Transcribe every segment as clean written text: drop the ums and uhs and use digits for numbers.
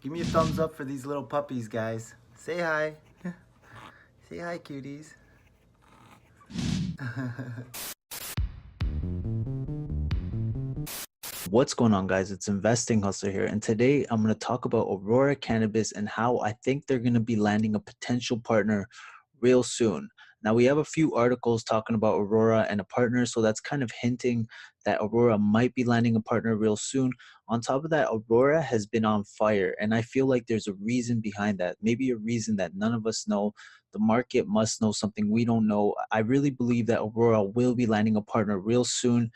Give me a thumbs up for these little puppies, guys. Say hi. Say hi, cuties. What's going on, guys? It's Investing Hustler here, and today I'm going to talk about Aurora Cannabis and how I think they're going to be landing a potential partner real soon. Now, we have a few articles talking about Aurora and a partner, so that's kind of hinting that Aurora might be landing a partner real soon. On top of that, Aurora has been on fire, and I feel like there's a reason behind that, maybe a reason that none of us know. The market must know something we don't know. I really believe that Aurora will be landing a partner real soon.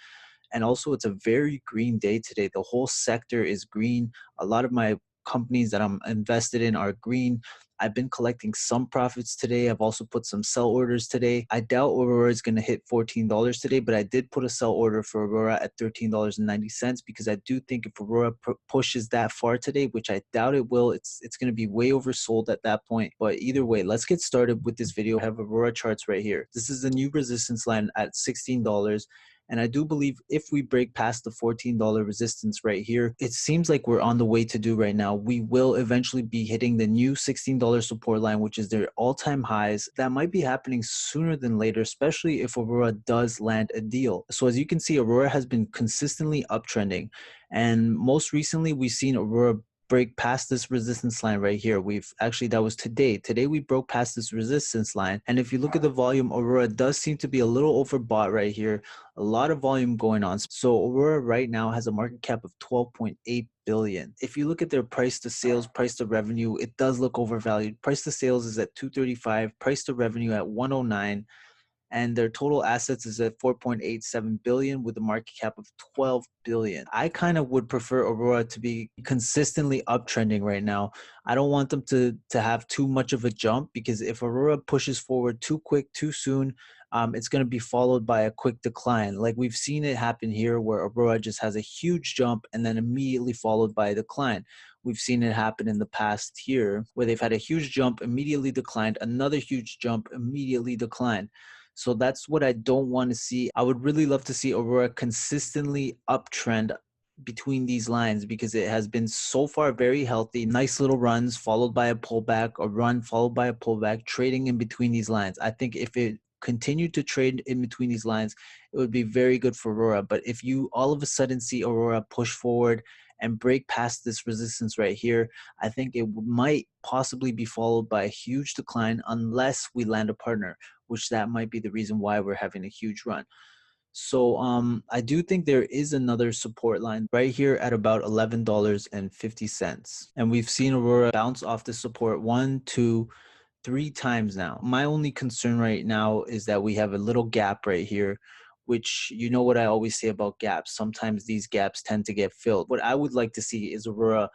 And also, it's a very green day today. The whole sector is green. A lot of my companies that I'm invested in are green. I've been collecting some profits today. I've also put some sell orders today. I doubt Aurora is going to hit $14 today, but I did put a sell order for Aurora at $13.90 because I do think if Aurora pushes that far today, which I doubt it will, it's going to be way oversold at that point. But either way, let's get started with this video. I have Aurora charts right here. This is the new resistance line at $16. And I do believe if we break past the $14 resistance right here, it seems like we're on the way to do right now. We will eventually be hitting the new $16 support line, which is their all-time highs. That might be happening sooner than later, especially if Aurora does land a deal. So as you can see, Aurora has been consistently uptrending. And most recently, we've seen Aurora break past this resistance line right here. That was today we broke past this resistance line, and if you look at the volume, Aurora does seem to be a little overbought right here. A lot of volume going on. So Aurora right now has a market cap of 12.8 billion. If you look at their price to sales, price to revenue, it does look overvalued. Price to sales is at 235, price to revenue at 109, and their total assets is at 4.87 billion with a market cap of 12 billion. I kind of would prefer Aurora to be consistently uptrending right now. I don't want them to have too much of a jump, because if Aurora pushes forward too quick, too soon, it's going to be followed by a quick decline. Like we've seen it happen here, where Aurora just has a huge jump and then immediately followed by a decline. We've seen it happen in the past here, where they've had a huge jump, immediately declined, another huge jump, immediately declined. So that's what I don't want to see. I would really love to see Aurora consistently uptrend between these lines, because it has been so far very healthy. Nice little runs followed by a pullback, a run followed by a pullback, trading in between these lines. I think if it continued to trade in between these lines, it would be very good for Aurora. But if you all of a sudden see Aurora push forward and break past this resistance right here, I think it might possibly be followed by a huge decline unless we land a partner, which that might be the reason why we're having a huge run. So I do think there is another support line right here at about $11.50. And we've seen Aurora bounce off the support 1, 2, 3 times now. My only concern right now is that we have a little gap right here, which, you know what I always say about gaps. Sometimes these gaps tend to get filled. What I would like to see is Aurora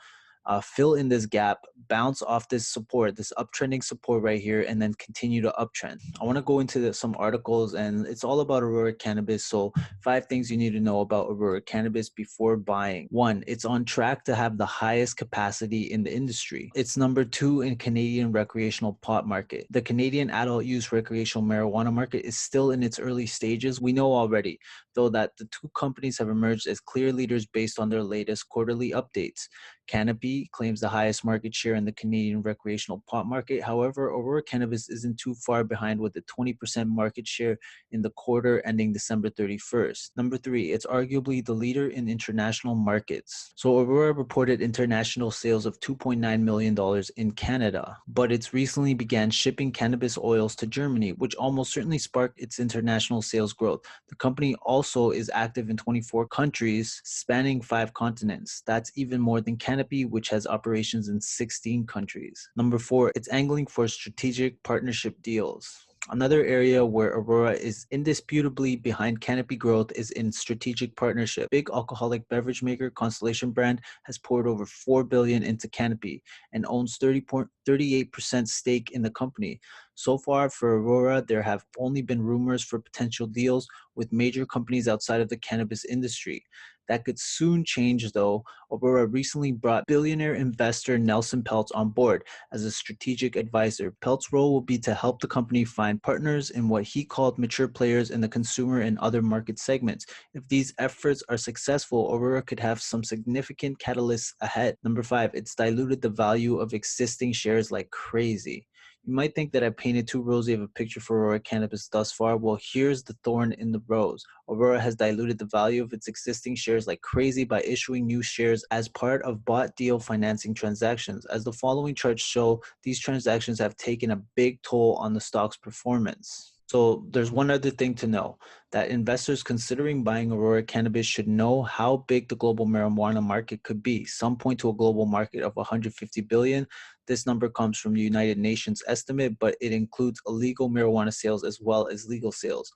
fill in this gap, bounce off this support, this uptrending support right here, and then continue to uptrend. I want to go into some articles, and it's all about Aurora Cannabis. So 5 things you need to know about Aurora Cannabis before buying. 1, it's on track to have the highest capacity in the industry. It's number 2 in Canadian recreational pot market. The Canadian adult use recreational marijuana market is still in its early stages. We know already, though, that the 2 companies have emerged as clear leaders based on their latest quarterly updates. Canopy claims the highest market share in the Canadian recreational pot market. However, Aurora Cannabis isn't too far behind with a 20% market share in the quarter ending December 31st. Number 3, it's arguably the leader in international markets. So Aurora reported international sales of $2.9 million in Canada, but it's recently began shipping cannabis oils to Germany, which almost certainly sparked its international sales growth. The company also is active in 24 countries, spanning 5 continents. That's even more than Canopy, which has operations in 16 countries. Number 4, it's angling for strategic partnership deals. Another area where Aurora is indisputably behind Canopy growth is in strategic partnership. Big alcoholic beverage maker Constellation Brand has poured over $4 billion into Canopy and owns 38% stake in the company. So far for Aurora, there have only been rumors for potential deals with major companies outside of the cannabis industry. That could soon change though. Aurora recently brought billionaire investor Nelson Peltz on board as a strategic advisor. Peltz's role will be to help the company find partners in what he called mature players in the consumer and other market segments. If these efforts are successful, Aurora could have some significant catalysts ahead. Number five, it's diluted the value of existing shares like crazy. You might think that I painted too rosy of a picture for Aurora Cannabis thus far. Well, here's the thorn in the rose. Aurora has diluted the value of its existing shares like crazy by issuing new shares as part of bought deal financing transactions. As the following charts show, these transactions have taken a big toll on the stock's performance. So there's one other thing to know, that investors considering buying Aurora Cannabis should know how big the global marijuana market could be. Some point to a global market of 150 billion. This number comes from the United Nations estimate, but it includes illegal marijuana sales as well as legal sales.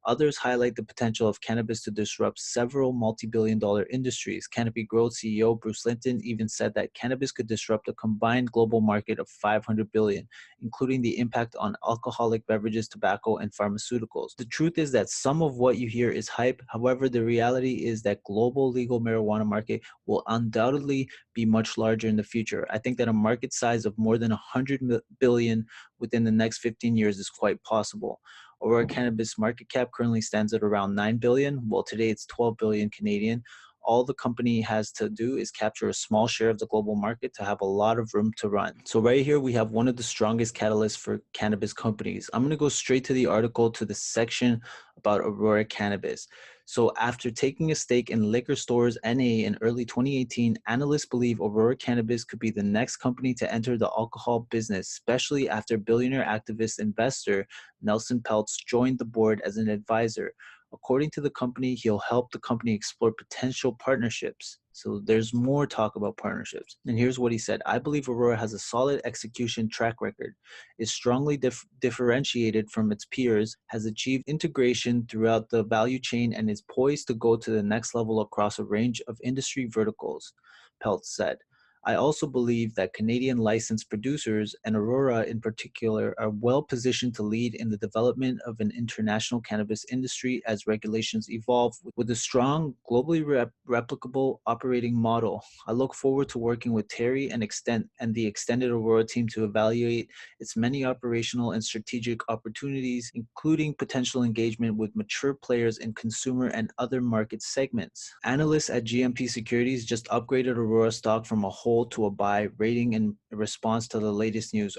Others highlight the potential of cannabis to disrupt several multi-billion-dollar industries. Canopy Growth CEO Bruce Linton even said that cannabis could disrupt a combined global market of 500 billion, including the impact on alcoholic beverages, tobacco, and pharmaceuticals. The truth is that some of what you hear is hype. However, the reality is that global legal marijuana market will undoubtedly be much larger in the future. I think that a market size of more than 100 billion within the next 15 years is quite possible. Aurora Cannabis market cap currently stands at around 9 billion. Well, today it's 12 billion Canadian. All the company has to do is capture a small share of the global market to have a lot of room to run. So right here, we have one of the strongest catalysts for cannabis companies. I'm going to go straight to the article, to the section about Aurora Cannabis. So after taking a stake in Liquor Stores NA in early 2018, analysts believe Aurora Cannabis could be the next company to enter the alcohol business, especially after billionaire activist investor Nelson Peltz joined the board as an advisor. According to the company, he'll help the company explore potential partnerships. So there's more talk about partnerships. And here's what he said. I believe Aurora has a solid execution track record, is strongly differentiated from its peers, has achieved integration throughout the value chain, and is poised to go to the next level across a range of industry verticals, Peltz said. I also believe that Canadian licensed producers, and Aurora in particular, are well positioned to lead in the development of an international cannabis industry as regulations evolve. With a strong, globally replicable operating model, I look forward to working with Terry and the extended Aurora team to evaluate its many operational and strategic opportunities, including potential engagement with mature players in consumer and other market segments. Analysts at GMP Securities just upgraded Aurora stock from a hold to a buy rating in response to the latest news,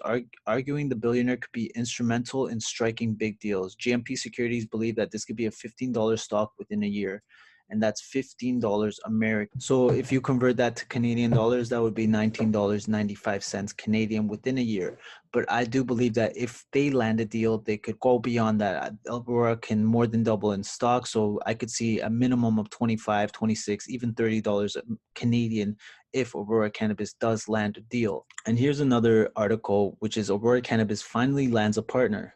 arguing the billionaire could be instrumental in striking big deals. GMP Securities believe that this could be a $15 stock within a year, and that's $15 American. So if you convert that to Canadian dollars, that would be $19.95 Canadian within a year. But I do believe that if they land a deal, they could go beyond that. Aurora can more than double in stock, so I could see a minimum of 25, 26, even $30 Canadian if Aurora Cannabis does land a deal. And here's another article, which is Aurora Cannabis finally lands a partner.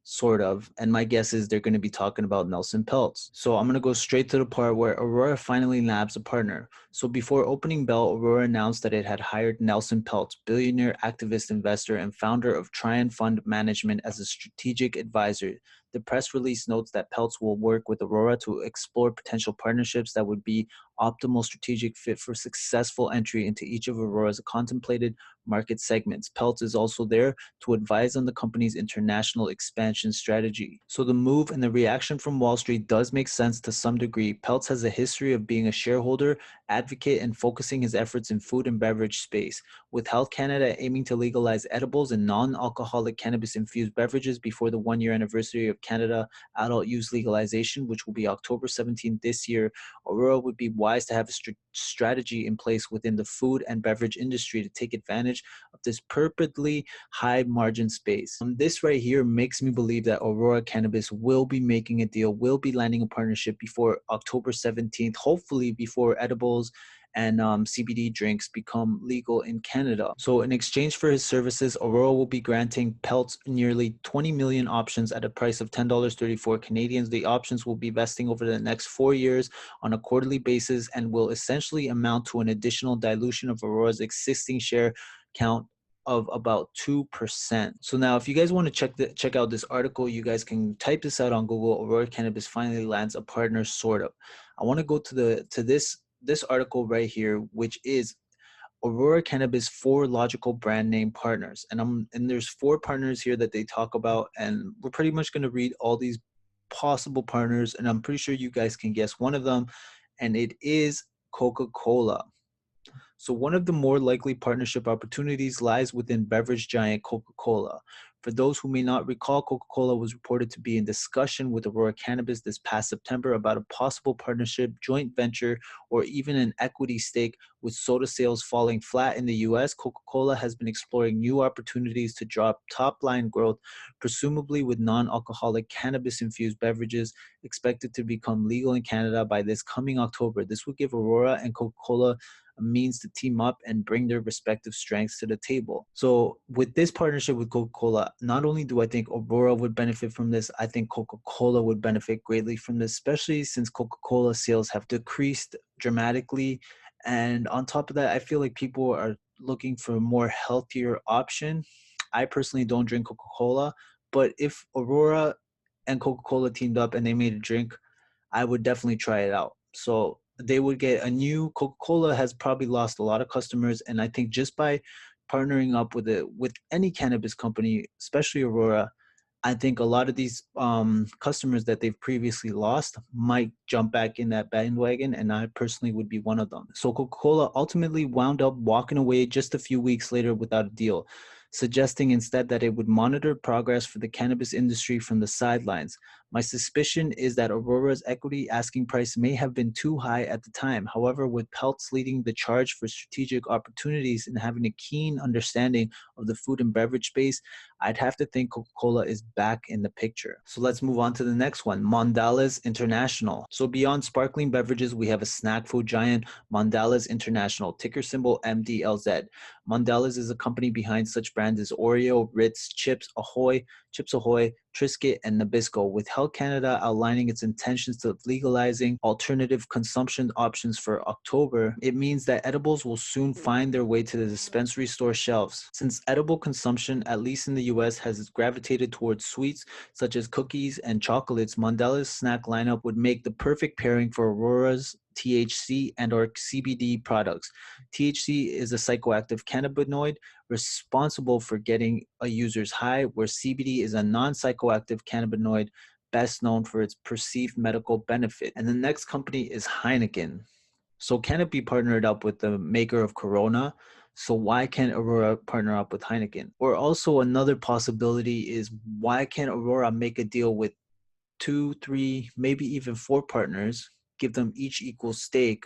Sort of. And my guess is they're going to be talking about Nelson Peltz. So I'm going to go straight to the part where Aurora finally nabs a partner. So before opening bell, Aurora announced that it had hired Nelson Peltz, billionaire activist investor and founder of Tryon Fund Management, as a strategic advisor. The press release notes that Peltz will work with Aurora to explore potential partnerships that would be optimal strategic fit for successful entry into each of Aurora's contemplated market segments. Peltz is also there to advise on the company's international expansion strategy. So the move and the reaction from Wall Street does make sense to some degree. Peltz has a history of being a shareholder, advocate, and focusing his efforts in food and beverage space. With Health Canada aiming to legalize edibles and non-alcoholic cannabis-infused beverages before the one-year anniversary of Canada adult use legalization, which will be October 17th this year, Aurora would be wise to have a strategy in place within the food and beverage industry to take advantage of this purportedly high margin space. This right here makes me believe that Aurora Cannabis will be making a deal, will be landing a partnership before October 17th, hopefully before edibles and CBD drinks become legal in Canada. So in exchange for his services, Aurora will be granting Peltz nearly 20 million options at a price of $10.34 Canadians. The options will be vesting over the next 4 years on a quarterly basis and will essentially amount to an additional dilution of Aurora's existing share count of about 2%. So now if you guys want to check out this article, you guys can type this out on Google. Aurora Cannabis finally lands a partner, sort of. I want to go to this article right here, which is Aurora Cannabis 4 logical brand name partners. And there's 4 partners here that they talk about, and we're pretty much going to read all these possible partners, and I'm pretty sure you guys can guess one of them, and it is Coca-Cola. So one of the more likely partnership opportunities lies within beverage giant Coca-Cola. For those who may not recall, Coca-Cola was reported to be in discussion with Aurora Cannabis this past September about a possible partnership, joint venture, or even an equity stake. With soda sales falling flat in the US, Coca-Cola has been exploring new opportunities to drop top-line growth, presumably with non-alcoholic cannabis-infused beverages expected to become legal in Canada by this coming October. This would give Aurora and Coca-Cola a means to team up and bring their respective strengths to the table. So with this partnership with Coca-Cola, not only do I think Aurora would benefit from this, I think Coca-Cola would benefit greatly from this, especially since Coca-Cola sales have decreased dramatically. And on top of that, I feel like people are looking for a more healthier option. I personally don't drink Coca-Cola, but if Aurora and Coca-Cola teamed up and they made a drink, I would definitely try it out. So they would get a new Coca-Cola has probably lost a lot of customers, and I think just by partnering up with any cannabis company, especially Aurora, I think a lot of these customers that they've previously lost might jump back in that bandwagon, and I personally would be one of them. So Coca-Cola ultimately wound up walking away just a few weeks later without a deal, suggesting instead that it would monitor progress for the cannabis industry from the sidelines. My suspicion is that Aurora's equity asking price may have been too high at the time. However, with Peltz leading the charge for strategic opportunities and having a keen understanding of the food and beverage space, I'd have to think Coca-Cola is back in the picture. So let's move on to the next one, Mondelez International. So beyond sparkling beverages, we have a snack food giant, Mondelez International, ticker symbol MDLZ. Mondelez is a company behind such brands as Oreo, Ritz, Chips Ahoy, Triscuit, and Nabisco, with Health Canada outlining its intentions of legalizing alternative consumption options for October. It means that edibles will soon find their way to the dispensary store shelves. Since edible consumption, at least in the US, has gravitated towards sweets such as cookies and chocolates, Mondelez's snack lineup would make the perfect pairing for Aurora's THC and or CBD products. THC is a psychoactive cannabinoid responsible for getting a user's high, where CBD is a non-psychoactive cannabinoid best known for its perceived medical benefit. And the next company is Heineken. So can it be partnered up with the maker of Corona? So why can't Aurora partner up with Heineken? Or also another possibility is, why can't Aurora make a deal with 2, 3, maybe even 4 partners, give them each equal stake?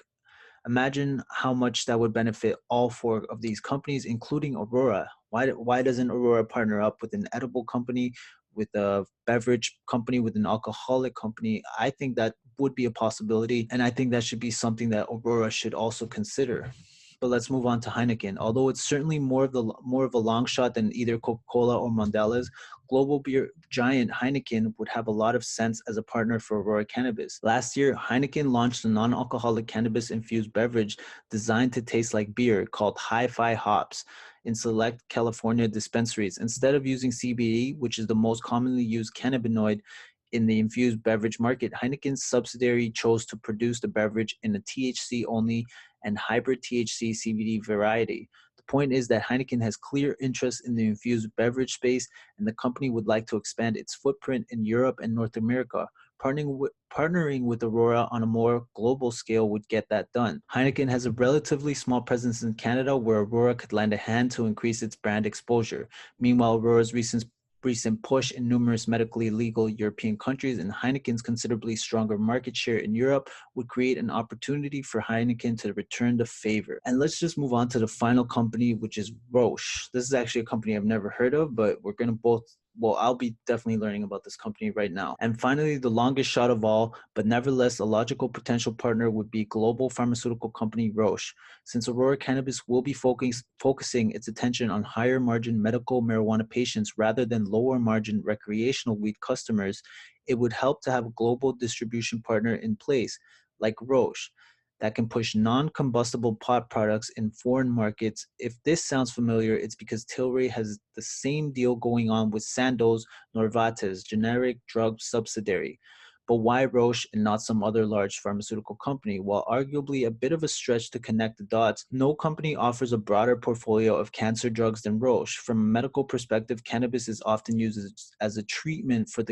Imagine how much that would benefit all 4 of these companies, including Aurora. Why doesn't Aurora partner up with an edible company, with a beverage company, with an alcoholic company? I think that would be a possibility, and I think that should be something that Aurora should also consider. But let's move on to Heineken. Although it's certainly more of a long shot than either Coca-Cola or Mondelez, global beer giant Heineken would have a lot of sense as a partner for Aurora Cannabis. Last year, Heineken launched a non-alcoholic cannabis-infused beverage designed to taste like beer called Hi-Fi Hops in select California dispensaries. Instead of using CBD, which is the most commonly used cannabinoid in the infused beverage market, Heineken's subsidiary chose to produce the beverage in a THC-only and hybrid THC CBD variety. The point is that Heineken has clear interest in the infused beverage space, and the company would like to expand its footprint in Europe and North America. Partnering with Aurora on a more global scale would get that done. Heineken has a relatively small presence in Canada, where Aurora could lend a hand to increase its brand exposure. Meanwhile, Aurora's recent push in numerous medically legal European countries and Heineken's considerably stronger market share in Europe would create an opportunity for Heineken to return the favor. And let's just move on to the final company, which is Roche. This is actually a company I've never heard of, but we're going to I'll be definitely learning about this company right now. And finally, the longest shot of all, but nevertheless a logical potential partner, would be global pharmaceutical company Roche. Since Aurora Cannabis will be focusing its attention on higher margin medical marijuana patients rather than lower margin recreational weed customers, it would help to have a global distribution partner in place, like Roche. that can push non-combustible pot products in foreign markets. If this sounds familiar, it's because Tilray has the same deal going on with Sandoz Novartis, generic drug subsidiary. But why Roche and not some other large pharmaceutical company? While arguably a bit of a stretch to connect the dots, no company offers a broader portfolio of cancer drugs than Roche. From a medical perspective, cannabis is often used as a treatment for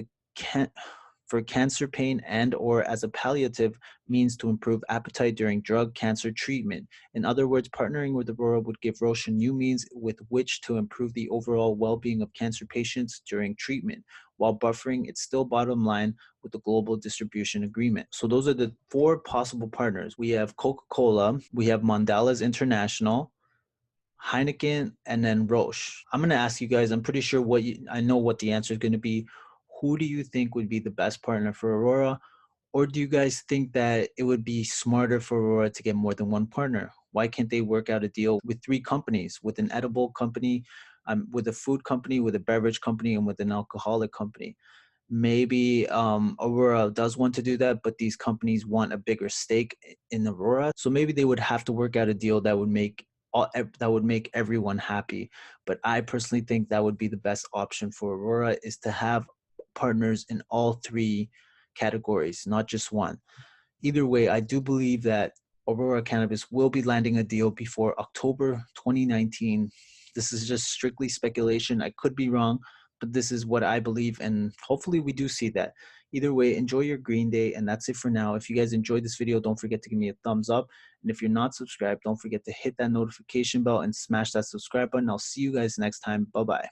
for cancer pain and or as a palliative means to improve appetite during drug cancer treatment. In other words, partnering with Aurora would give Roche new means with which to improve the overall well-being of cancer patients during treatment, while buffering its still bottom line with the global distribution agreement. So those are the four possible partners. We have Coca-Cola, we have Mondelez International, Heineken, and then Roche. I'm going to ask you guys, I'm pretty sure I know what the answer is going to be. Who do you think would be the best partner for Aurora? Or do you guys think that it would be smarter for Aurora to get more than one partner? Why can't they work out a deal with three companies, with an edible company, with a food company, with a beverage company, and with an alcoholic company? Maybe Aurora does want to do that, but these companies want a bigger stake in Aurora. So maybe they would have to work out a deal that would make everyone happy. But I personally think that would be the best option for Aurora, is to have partners in all three categories, not just one. Either way, I do believe that Aurora Cannabis will be landing a deal before October 2019. This is just strictly speculation. I could be wrong, but this is what I believe, and hopefully we do see that. Either way, enjoy your Green Day, and that's it for now. If you guys enjoyed this video, don't forget to give me a thumbs up. And if you're not subscribed, don't forget to hit that notification bell and smash that subscribe button. I'll see you guys next time. Bye-bye.